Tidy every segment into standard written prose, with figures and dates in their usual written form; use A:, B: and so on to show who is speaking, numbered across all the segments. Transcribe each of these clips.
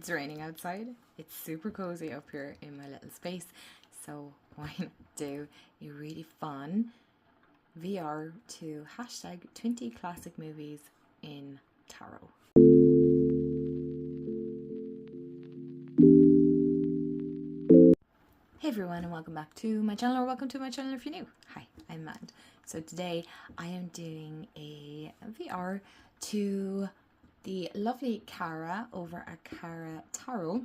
A: It's raining outside. It's super cozy up here in my little space. So why not do a really fun VR to hashtag 20 classic movies in tarot. Hey everyone, and welcome back to my channel, or welcome to my channel if you're new. Hi, I'm Mad. So today I am doing a VR to the lovely Cara over at Cara Tarot,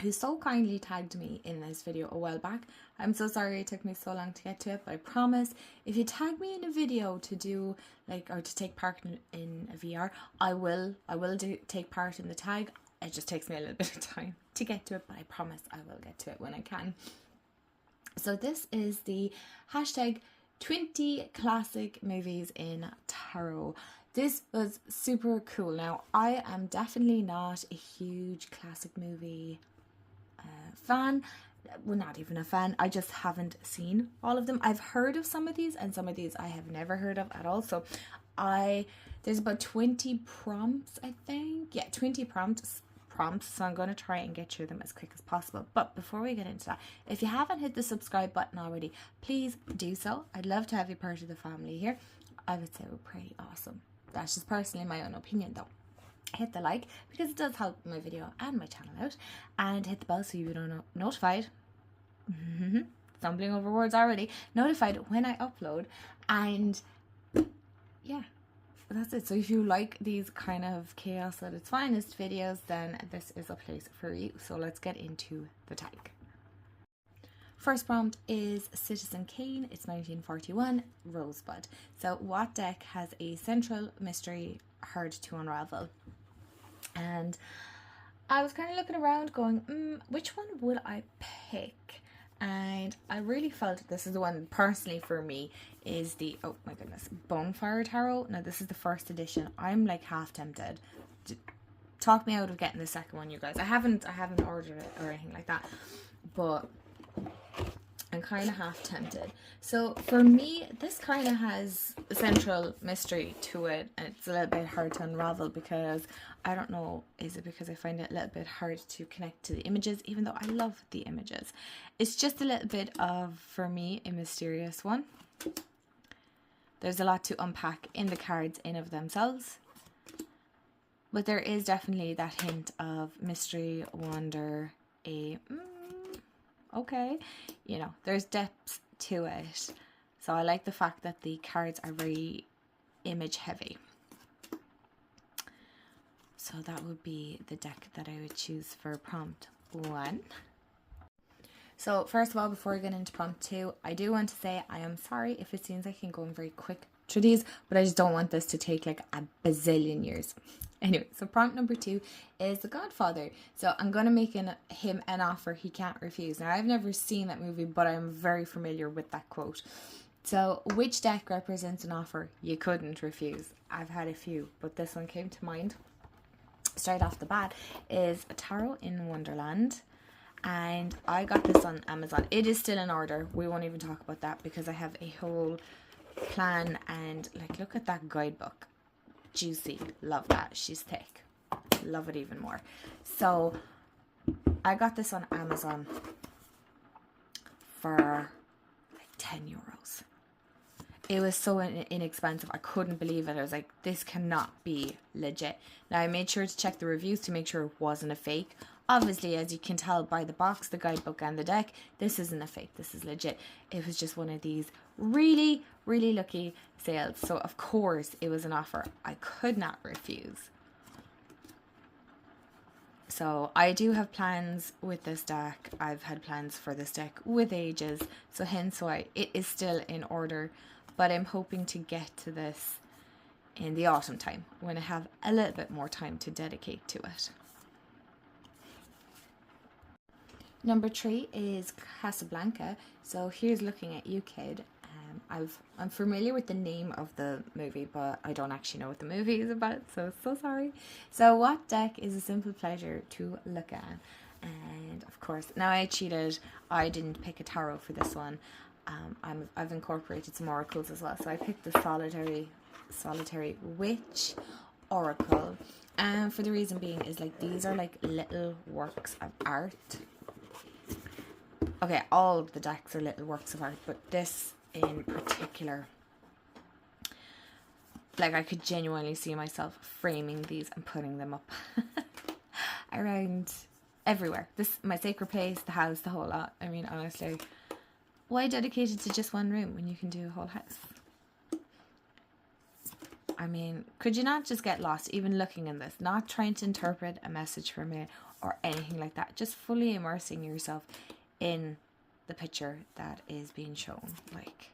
A: who so kindly tagged me in this video a while back. I'm so sorry it took me so long to get to it, but I promise if you tag me in a video to do or to take part in a VR, I will take part in the tag. It just takes me a little bit of time to get to it, but I promise I will get to it when I can. So this is the hashtag 20 classic movies in tarot. This was super cool. Now, I am definitely not a huge classic movie fan. Well, not even a fan. I just haven't seen all of them. I've heard of some of these, and some of these I have never heard of at all. So there's about 20 prompts, I think. Yeah, 20 prompts. So I'm going to try and get through them as quick as possible. But before we get into that, if you haven't hit the subscribe button already, please do so. I'd love to have you part of the family here. I would say we're pretty awesome. That's just personally my own opinion though. Hit the like because it does help my video and my channel out, and hit the bell so you are notified. Stumbling over words already. Notified when I upload, and yeah, that's it. So if you like these kind of chaos at its finest videos, then this is a place for you. So let's get into the tag. First prompt is Citizen Kane. It's 1941, Rosebud. So what deck has a central mystery hard to unravel? And I was kind of looking around going, which one would I pick? And I really felt this is the one personally for me is the, oh my goodness, Bonfire Tarot. Now this is the first edition. I'm like half tempted. Talk me out of getting the second one, you guys. I haven't ordered it or anything like that, but I'm kind of half tempted. So for me, this kind of has a central mystery to it, and it's a little bit hard to unravel because I don't know, is it because I find it a little bit hard to connect to the images, even though I love the images. It's just a little bit of, for me, a mysterious one. There's a lot to unpack in the cards in of themselves, but there is definitely that hint of mystery, wonder, okay, you know, there's depth to it. So I like the fact that the cards are very image heavy. So that would be the deck that I would choose for prompt 1. So first of all, before I get into prompt 2, I do want to say I am sorry if it seems like I'm going very quick through these, but I just don't want this to take like a bazillion years. Anyway, so prompt number 2 is The Godfather. So I'm going to make him an offer he can't refuse. Now, I've never seen that movie, but I'm very familiar with that quote. So which deck represents an offer you couldn't refuse? I've had a few, but this one came to mind. Straight off the bat is a Tarot in Wonderland. And I got this on Amazon. It is still in order. We won't even talk about that because I have a whole plan, and like, look at that guidebook. Juicy. Love that. She's thick. Love it even more. So I got this on Amazon for like 10 euros. It was so inexpensive. I couldn't believe it. I was like, this cannot be legit. Now I made sure to check the reviews to make sure it wasn't a fake. Obviously, as you can tell by the box, the guidebook and the deck, this isn't a fake. This is legit. It was just one of these really, really lucky sales. So, of course, it was an offer I could not refuse. So, I do have plans with this deck. I've had plans for this deck with ages. So, hence why it is still in order. But I'm hoping to get to this in the autumn time when I have a little bit more time to dedicate to it. Number 3 is Casablanca. So here's looking at you, kid. I'm familiar with the name of the movie, but I don't actually know what the movie is about, so sorry. So what deck is a simple pleasure to look at? And of course, now I cheated. I didn't pick a tarot for this one. I've incorporated some oracles as well. So I picked the solitary witch, oracle. And for the reason being is like these are like little works of art. Okay, all of the decks are little works of art, but this in particular, like I could genuinely see myself framing these and putting them up around everywhere. This, my sacred place, the house, the whole lot. I mean, honestly, why dedicate it to just one room when you can do a whole house? I mean, could you not just get lost even looking in this? Not trying to interpret a message from it or anything like that. Just fully immersing yourself in the picture that is being shown. Like,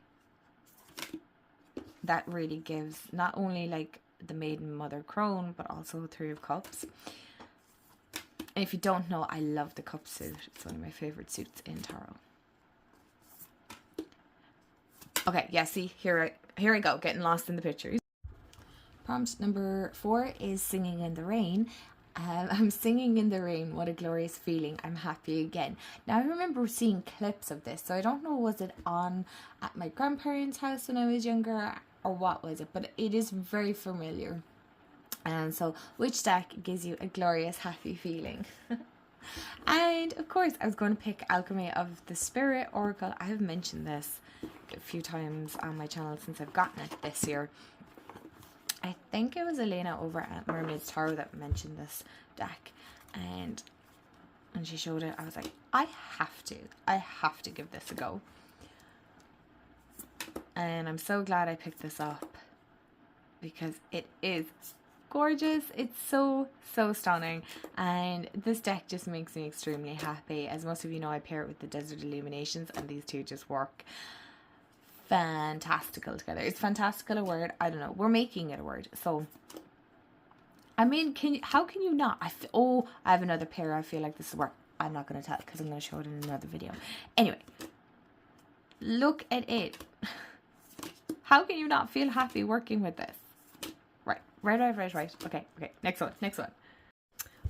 A: that really gives not only like the maiden, mother, crone, but also the Three of Cups. And if you don't know, I love the cup suit. It's one of my favorite suits in tarot. Okay, yeah, see, here I go, getting lost in the pictures. Prompt number 4 is singing in the rain. I'm singing in the rain. What a glorious feeling. I'm happy again. Now, I remember seeing clips of this, so I don't know, was it on at my grandparents' house when I was younger, or what was it? But it is very familiar. And so, which deck gives you a glorious, happy feeling? And of course, I was going to pick Alchemy of the Spirit Oracle. I have mentioned this a few times on my channel since I've gotten it this year. I think it was Elena over at Mermaid's Tarot that mentioned this deck, and when she showed it, I was like, I have to give this a go. And I'm so glad I picked this up because it is gorgeous. It's so stunning, and this deck just makes me extremely happy. As most of you know, I pair it with the Desert Illuminations, and these two just work fantastical together. Is fantastical a word? I don't know. We're making it a word. So, I mean, how can you not? I have another pair. I feel like this is work. I'm not going to tell because I'm going to show it in another video. Anyway, look at it. How can you not feel happy working with this? Right. Okay. Next one.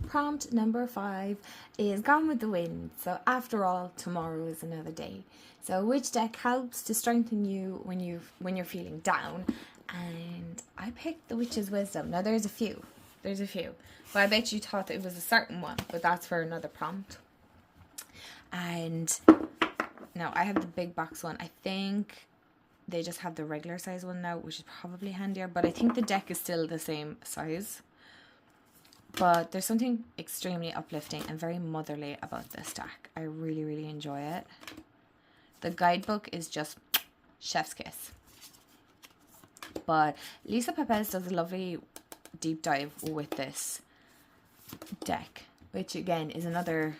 A: Prompt number 5 is Gone with the Wind. So after all, tomorrow is another day. So which deck helps to strengthen you when you're feeling down? And I picked the Witch's Wisdom. Now there's a few. But I bet you thought it was a certain one, but that's for another prompt. And now I have the big box one. I think they just have the regular size one now, which is probably handier, but I think the deck is still the same size. But there's something extremely uplifting and very motherly about this deck. I really enjoy it. The guidebook is just chef's kiss. But Lisa Pepez does a lovely deep dive with this deck, which again is another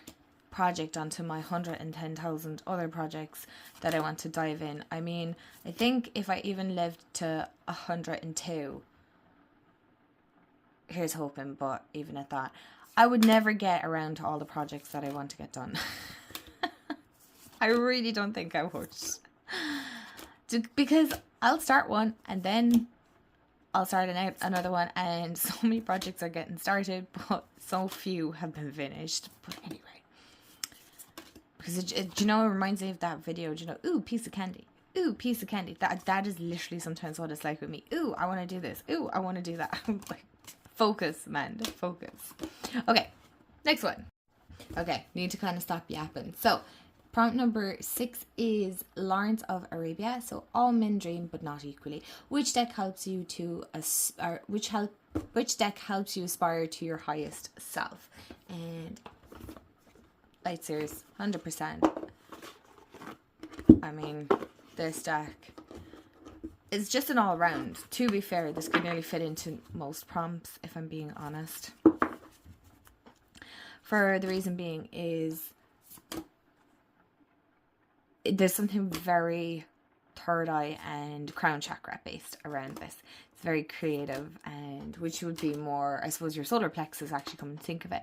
A: project onto my 110,000 other projects that I want to dive in. I mean, I think if I even lived to 102, here's hoping, but even at that, I would never get around to all the projects that I want to get done. I really don't think I would. Because I'll start one and then I'll start another one, and so many projects are getting started, but so few have been finished. But anyway, because it you know, it reminds me of that video, you know, ooh, piece of candy. Ooh, piece of candy. That is literally sometimes what it's like with me. Ooh, I want to do this. Ooh, I want to do that. Like, focus, man. Focus. Okay, next one. Okay, need to kind of stop yapping. So, prompt number 6 is Lawrence of Arabia. So, all men dream, but not equally. Which deck helps you to which deck helps you aspire to your highest self? And like, serious, 100%. I mean, this deck is just an all round. To be fair, this could nearly fit into most prompts, if I'm being honest. For the reason being is there's something very third eye and crown chakra based around this. It's very creative, and which would be more, I suppose, your solar plexus, actually, come and think of it.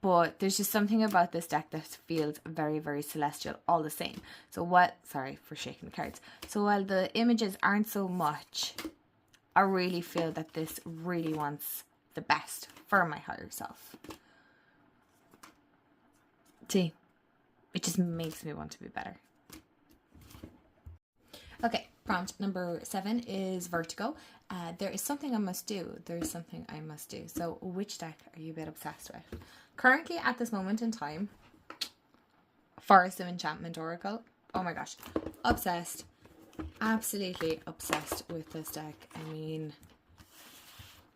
A: But there's just something about this deck that feels very celestial all the same. So sorry for shaking the cards. So while the images aren't so much, I really feel that this really wants the best for my higher self. See, it just makes me want to be better. Okay, Prompt number 7 is Vertigo. There is something I must do. There is something I must do. So which deck are you a bit obsessed with? Currently, at this moment in time, Forest of Enchantment Oracle. Oh my gosh. Obsessed. Absolutely obsessed with this deck. I mean,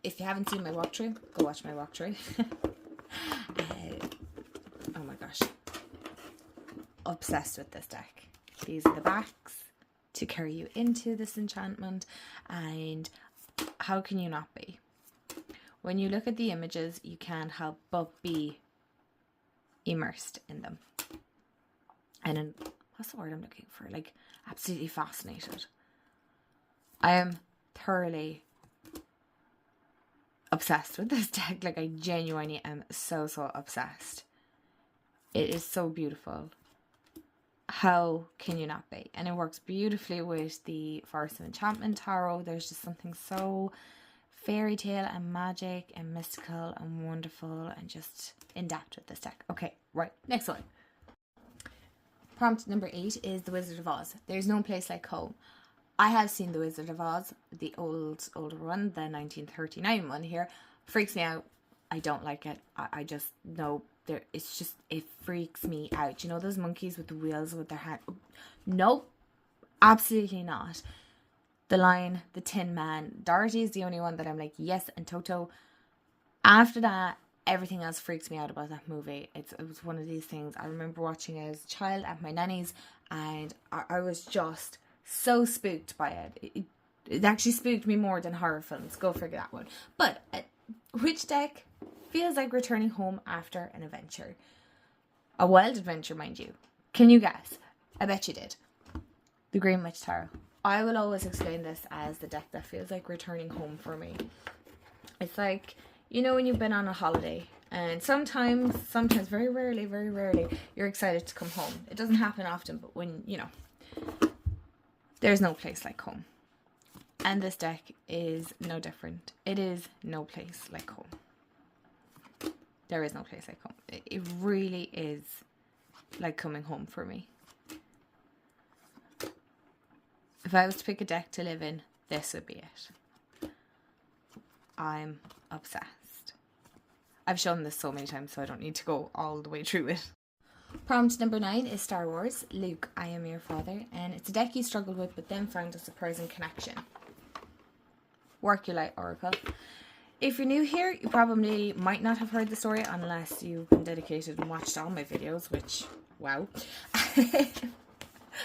A: if you haven't seen my walkthrough, go watch my walkthrough. Oh my gosh. Obsessed with this deck. These are the backs to carry you into this enchantment, and how can you not be? When you look at the images, you can't help but be immersed in them. And what's the word I'm looking for? Like, absolutely fascinated. I am thoroughly obsessed with this deck. Like, I genuinely am so obsessed. It is so beautiful. How can you not be? And it works beautifully with the Forest of Enchantment Tarot. There's just something so fairy tale and magic and mystical and wonderful and just in depth with this deck. Okay, right, next one. Prompt number 8 is The Wizard of Oz. There's no place like home. I have seen The Wizard of Oz, the older one, the 1939 one here. Freaks me out. I don't like it. I just know it freaks me out. You know those monkeys with the wheels with their hand? Nope, absolutely not. The Lion, the Tin Man, Dorothy is the only one that I'm like, yes, and Toto. After that, everything else freaks me out about that movie. It was one of these things. I remember watching it as a child at my nanny's, and I was just so spooked by it. It actually spooked me more than horror films. Go figure that one. But which deck feels like returning home after an adventure? A wild adventure, mind you. Can you guess? I bet you did. The Green Witch Tarot. I will always explain this as the deck that feels like returning home for me. It's like, you know, when you've been on a holiday and sometimes, very rarely, you're excited to come home. It doesn't happen often, but when, you know, there's no place like home. And this deck is no different. It is no place like home. There is no place like home. It really is like coming home for me. If I was to pick a deck to live in, this would be it. I'm obsessed. I've shown this so many times, so I don't need to go all the way through it. Prompt number 9 is Star Wars. Luke, I am your father. And it's a deck you struggled with, but then found a surprising connection. Work your light, Oracle. If you're new here, you probably might not have heard the story unless you've been dedicated and watched all my videos, which, wow.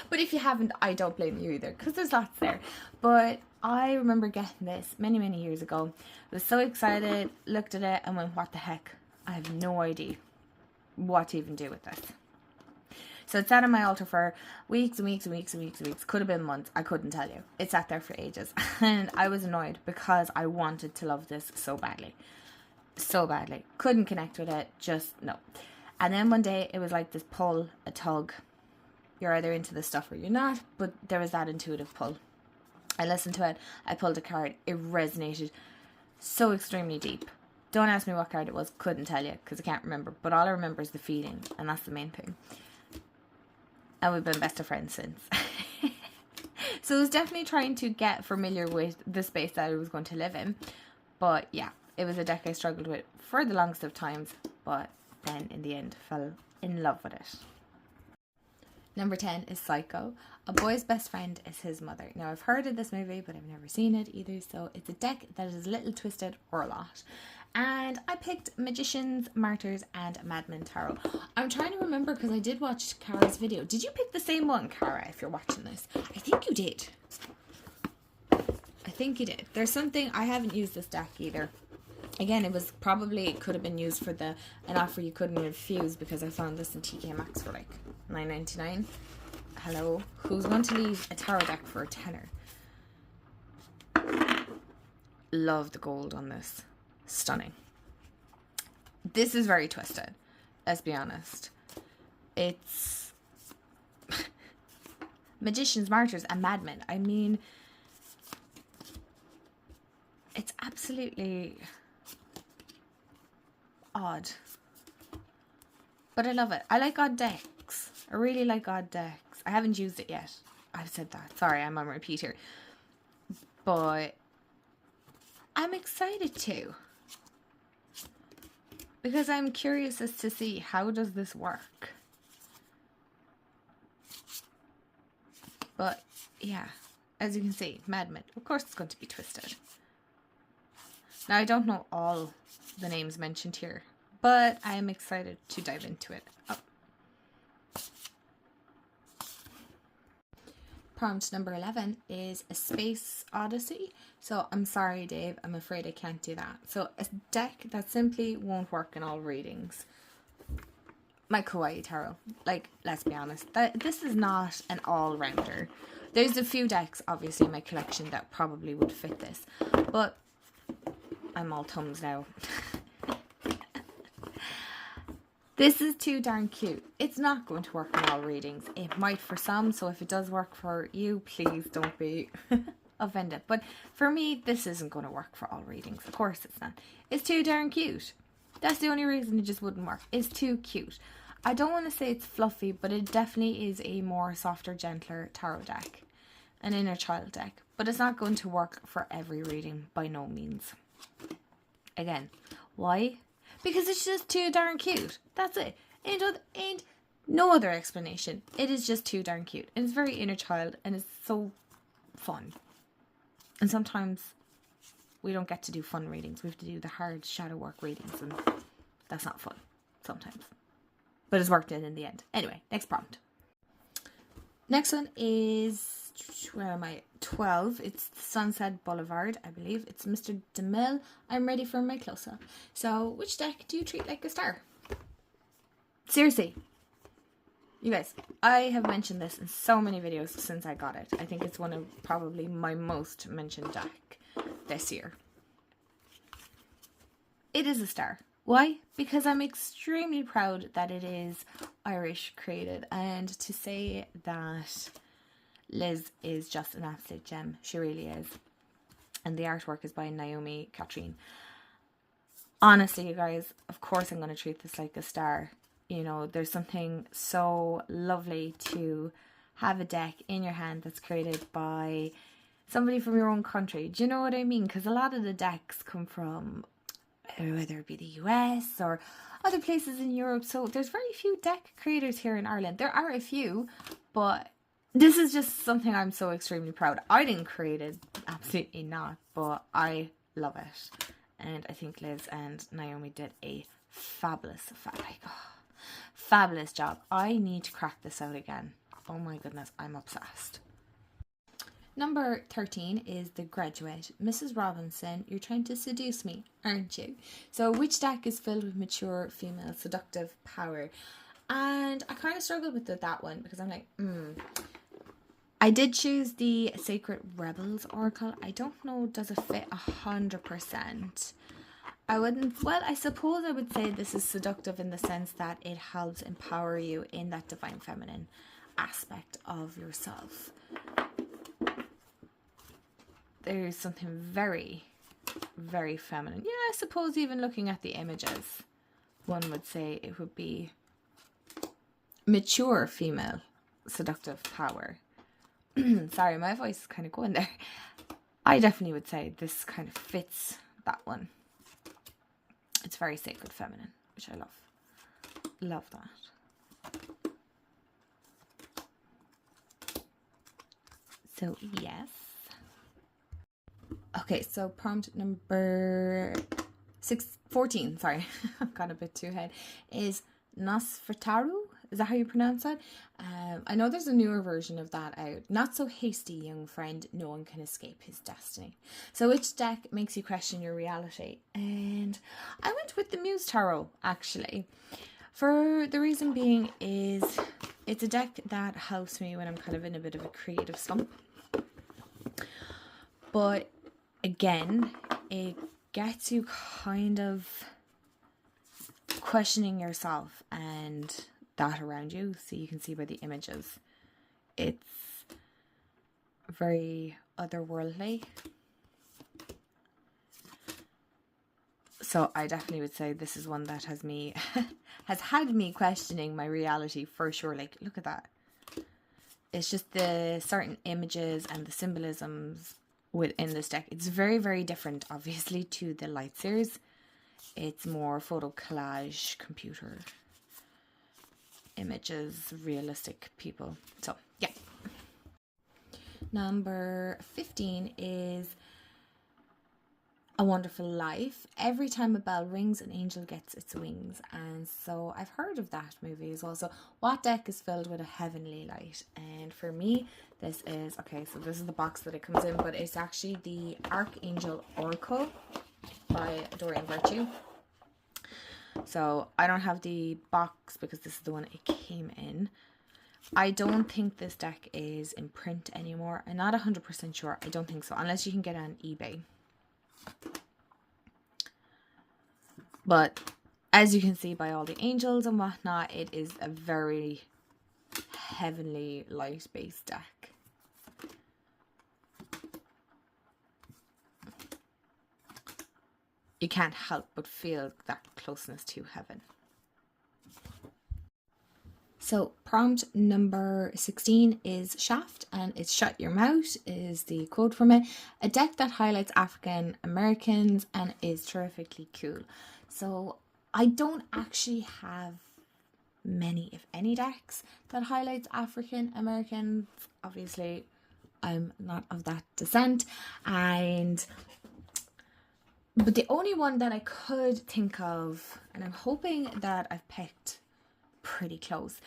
A: But if you haven't, I don't blame you either, because there's lots there. But I remember getting this many years ago. I was so excited, looked at it and went, what the heck? I have no idea what to even do with this. So it sat on my altar for weeks and weeks. Could have been months. I couldn't tell you. It sat there for ages. And I was annoyed because I wanted to love this so badly. So badly. Couldn't connect with it. Just no. And then one day it was like this pull, a tug. You're either into this stuff or you're not. But there was that intuitive pull. I listened to it. I pulled a card. It resonated so extremely deep. Don't ask me what card it was. Couldn't tell you because I can't remember. But all I remember is the feeling. And that's the main thing. And we've been best of friends since. So I was definitely trying to get familiar with the space that I was going to live in. But yeah, it was a deck I struggled with for the longest of times. But then in the end, fell in love with it. Number 10 is Psycho. A boy's best friend is his mother. Now, I've heard of this movie, but I've never seen it either. So it's a deck that is a little twisted or a lot. And I picked Magicians, Martyrs, and Madmen Tarot. I'm trying to remember because I did watch Kara's video. Did you pick the same one, Kara, if you're watching this? I think you did. I think you did. There's something, I haven't used this deck either. Again, it could have been used for an offer you couldn't refuse because I found this in TK Maxx for like $9.99. Hello? Who's going to leave a tarot deck for a tenner? Love the gold on this. Stunning. This is very twisted, let's be honest. It's Magicians, Martyrs, and Madmen. I mean, it's absolutely odd. But I love it. I like odd decks. I really like odd decks. I haven't used it yet. I've said that. Sorry, I'm on repeat here. But I'm excited too. Because I'm curious as to see, how does this work? But yeah, as you can see, Madman. Of course it's going to be twisted. Now, I don't know all the names mentioned here, but I am excited to dive into it. Oh. Prompt number 11 is a space odyssey. So I'm sorry, Dave, I'm afraid I can't do that. So a deck that simply won't work in all readings. My kawaii tarot. Like, let's be honest, this is not an all-rounder. There's a few decks, obviously, in my collection that probably would fit this. But I'm all thumbs now. This is too darn cute. It's not going to work in all readings. It might for some, so if it does work for you, please don't be offended. But for me, this isn't going to work for all readings. Of course it's not. It's too darn cute. That's the only reason it just wouldn't work. It's too cute. I don't want to say it's fluffy, but it definitely is a more softer, gentler tarot deck. An inner child deck. But it's not going to work for every reading, by no means. Again, why? Because it's just too darn cute. That's it. Ain't no other explanation. It is just too darn cute. And it's very inner child and it's so fun. And sometimes we don't get to do fun readings. We have to do the hard shadow work readings and that's not fun sometimes. But it's worked in the end. Anyway, next prompt. Next one is, where am I? 12. It's Sunset Boulevard, I believe. It's Mr. DeMille. I'm ready for my close-up. So, which deck do you treat like a star? Seriously. You guys, I have mentioned this in so many videos since I got it. I think it's one of probably my most mentioned deck this year. It is a star. Why? Because I'm extremely proud that it is Irish created. And to say that Liz is just an absolute gem. She really is. And the artwork is by Naomi Catherine. Honestly, you guys, of course I'm going to treat this like a star. You know, there's something so lovely to have a deck in your hand that's created by somebody from your own country. Do you know what I mean? Because a lot of the decks come from whether it be the US or other places in Europe. So there's very few deck creators here in Ireland. There are a few, but this is just something I'm so extremely proud. I didn't create it, absolutely not, but I love it. And I think Liz and Naomi did a fabulous job. I need to crack this out again. Oh my goodness, I'm obsessed. Number 13 is The Graduate. Mrs. Robinson, you're trying to seduce me, aren't you? So which deck is filled with mature female seductive power? And I kind of struggled with that one because I'm like, I did choose the Sacred Rebels Oracle. I don't know, does it fit 100%? I wouldn't, well, I suppose I would say this is seductive in the sense that it helps empower you in that divine feminine aspect of yourself. There's something very, very feminine. Yeah, I suppose even looking at the images, one would say it would be mature female seductive power. Sorry, my voice is kind of going there. I definitely would say this kind of fits that one. It's very sacred feminine, which I love. Love that. So, yes. Okay, so prompt number 14, sorry, I've got a bit too ahead, is Nasertaro. Is that how you pronounce it? I know there's a newer version of that out. Not so hasty, young friend. No one can escape his destiny. So which deck makes you question your reality? And I went with the Muse Tarot, actually. For the reason being is it's a deck that helps me when I'm kind of in a bit of a creative slump. But again, it gets you kind of questioning yourself and that around you. So you can see by the images, it's very otherworldly. So I definitely would say this is one that has had me questioning my reality for sure. Like, look at that. It's just the certain images and the symbolisms within this deck. It's very, very different, obviously, to the light series. It's more photo collage, computer images, realistic people. So, yeah. Number 15 is A Wonderful Life. Every time a bell rings, an angel gets its wings. And so I've heard of that movie as well. So what deck is filled with a heavenly light? And for me, this is, okay, so this is the box that it comes in, but it's actually the Archangel Oracle by Dorian Virtue. So I don't have the box because this is the one it came in. I don't think this deck is in print anymore. I'm not 100% sure. I don't think so, unless you can get it on eBay. But as you can see by all the angels and whatnot, it is a very heavenly light based deck. You can't help but feel that closeness to heaven. So prompt number 16 is Shaft, and it's Shut Your Mouth is the quote from it. A deck that highlights African Americans and is terrifically cool. So I don't actually have many, if any, decks that highlights African Americans. Obviously, I'm not of that descent, but the only one that I could think of, and I'm hoping that I've picked pretty close.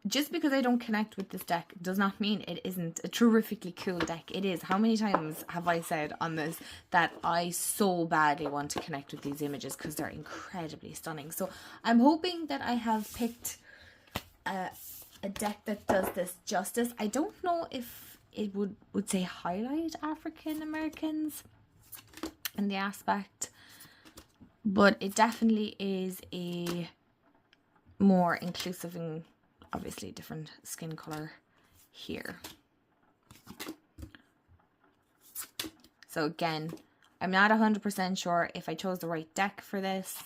A: Just because I don't connect with this deck does not mean it isn't a terrifically cool deck. It is. How many times have I said on this that I so badly want to connect with these images because they're incredibly stunning. So I'm hoping that I have picked a deck that does this justice. I don't know if it would say highlight African Americans in the aspect, but it definitely is a more inclusive and obviously different skin color here. So again, I'm not 100% sure if I chose the right deck for this.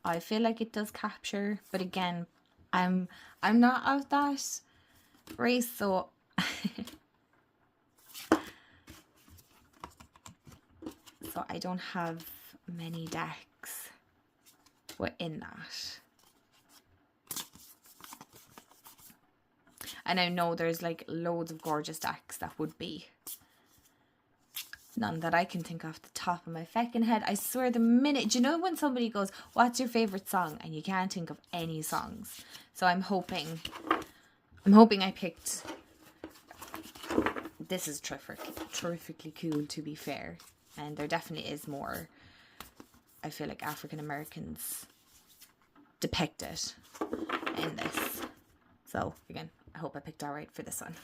A: I feel like it does capture, but again, I'm not of that race, so so I don't have many decks within that. And I know there's like loads of gorgeous decks that would be. None that I can think off the top of my feckin' head. I swear the minute, do you know when somebody goes, what's your favourite song? And you can't think of any songs. So I'm hoping I picked, this is terrifically cool, to be fair. And there definitely is more, I feel like, African Americans depicted in this. So again, I hope I picked out right for this one.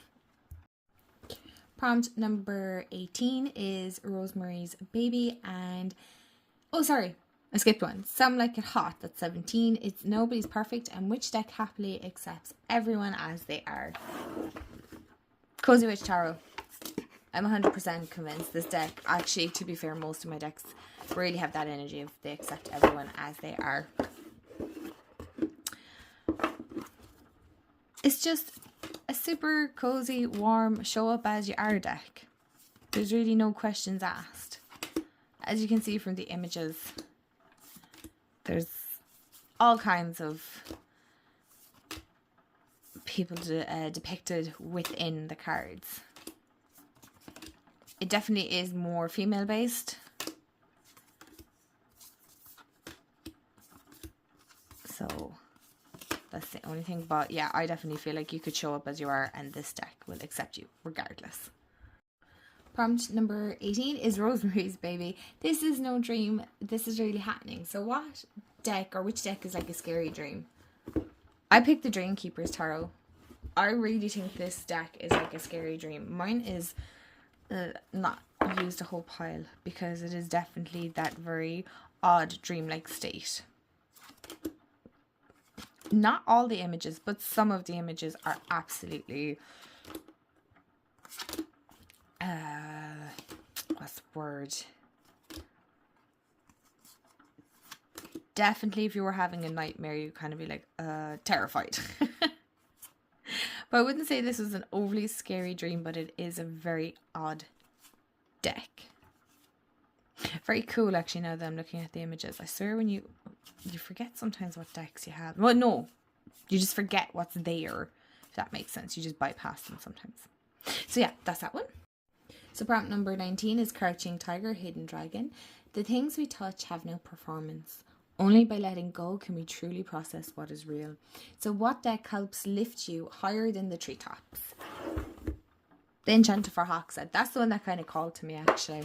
A: Prompt number 18 is Rosemary's Baby, and oh sorry, I skipped one. Some Like It Hot, that's 17. It's Nobody's Perfect, and which deck happily accepts everyone as they are? Cozy Witch Tarot. I'm 100% convinced this deck, actually, to be fair, most of my decks really have that energy of they accept everyone as they are. It's just a super cozy, warm, show up as you are deck. There's really no questions asked. As you can see from the images, there's all kinds of people depicted within the cards. It definitely is more female based. So that's the only thing. But yeah, I definitely feel like you could show up as you are and this deck will accept you regardless. Prompt number 18 is Rosemary's Baby. This is no dream. This is really happening. So what deck or which deck is like a scary dream? I picked the Dreamkeeper's Tarot. I really think this deck is like a scary dream. Mine is not used a whole pile because it is definitely that very odd dreamlike state. Not all the images, but some of the images are absolutely what's the word? Definitely if you were having a nightmare, you kind of be like terrified. But I wouldn't say this was an overly scary dream, but it is a very odd deck. Very cool, actually, now that I'm looking at the images. I swear when you forget sometimes what decks you have. Well, no, you just forget what's there, if that makes sense. You just bypass them sometimes. So yeah, that's that one. So prompt number 19 is Crouching Tiger, Hidden Dragon. The things we touch have no performance. Only by letting go can we truly process what is real. So what deck helps lift you higher than the treetops? The Enchanter for Hawkshead. That's the one that kind of called to me, actually.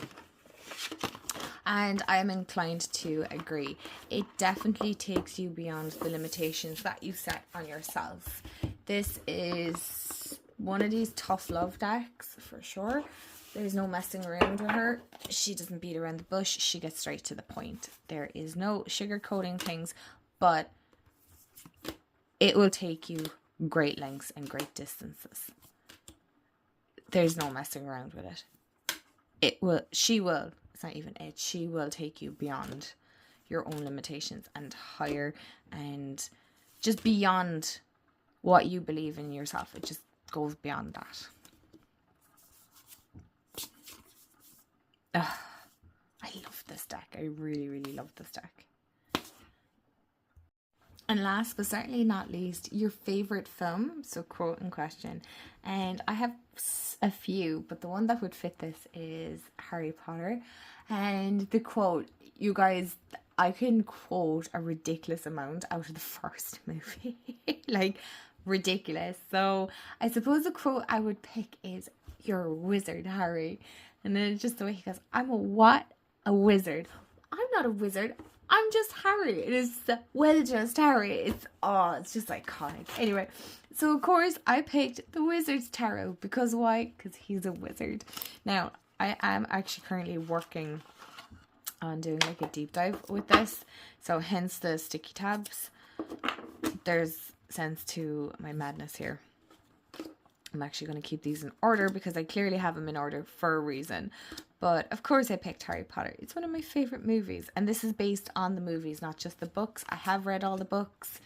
A: And I am inclined to agree. It definitely takes you beyond the limitations that you set on yourself. This is one of these tough love decks, for sure. There's no messing around with her. She doesn't beat around the bush. She gets straight to the point. There is no sugarcoating things, but it will take you great lengths and great distances. There's no messing around with it. She will, it's not even it, she will take you beyond your own limitations and higher and just beyond what you believe in yourself. It just goes beyond that. I love this deck. I really, really love this deck. And last but certainly not least, your favorite film, so quote in question. And I have a few, but the one that would fit this is Harry Potter. And the quote, you guys, I can quote a ridiculous amount out of the first movie. Like, ridiculous. So I suppose the quote I would pick is, "You're a wizard, Harry." And then it's just the way he goes, "I'm a what? A wizard. I'm not a wizard. I'm just Harry." It is, well, just Harry. It's just iconic. Anyway, so of course I picked the Wizard's Tarot. Because why? Because he's a wizard. Now, I am actually currently working on doing like a deep dive with this. So hence the sticky tabs. There's sense to my madness here. I'm actually going to keep these in order because I clearly have them in order for a reason. But of course I picked Harry Potter. It's one of my favorite movies. And this is based on the movies, not just the books. I have read all the books.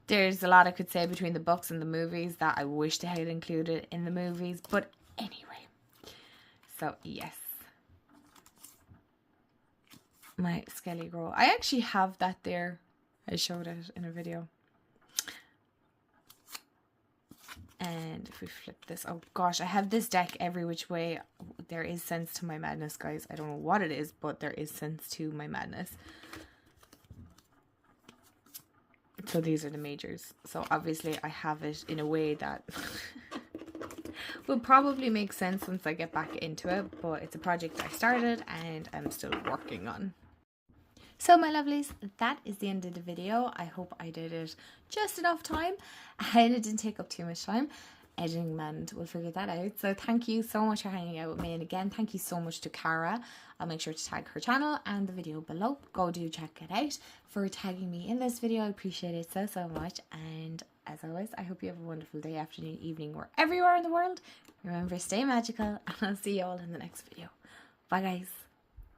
A: There's a lot I could say between the books and the movies that I wish they had included in the movies. But anyway. So yes. My Skelly Girl. I actually have that there. I showed it in a video. And if we flip this, oh gosh, I have this deck every which way. There is sense to my madness, guys. I don't know what it is, but there is sense to my madness. So these are the majors. So obviously I have it in a way that will probably make sense once I get back into it. But it's a project I started and I'm still working on. So my lovelies, that is the end of the video. I hope I did it just enough time and it didn't take up too much time. Editing man will figure that out. So thank you so much for hanging out with me. And again, thank you so much to Cara. I'll make sure to tag her channel and the video below. Go do check it out. For tagging me in this video, I appreciate it so, so much. And as always, I hope you have a wonderful day, afternoon, evening, wherever you are in the world. Remember, stay magical and I'll see you all in the next video. Bye guys.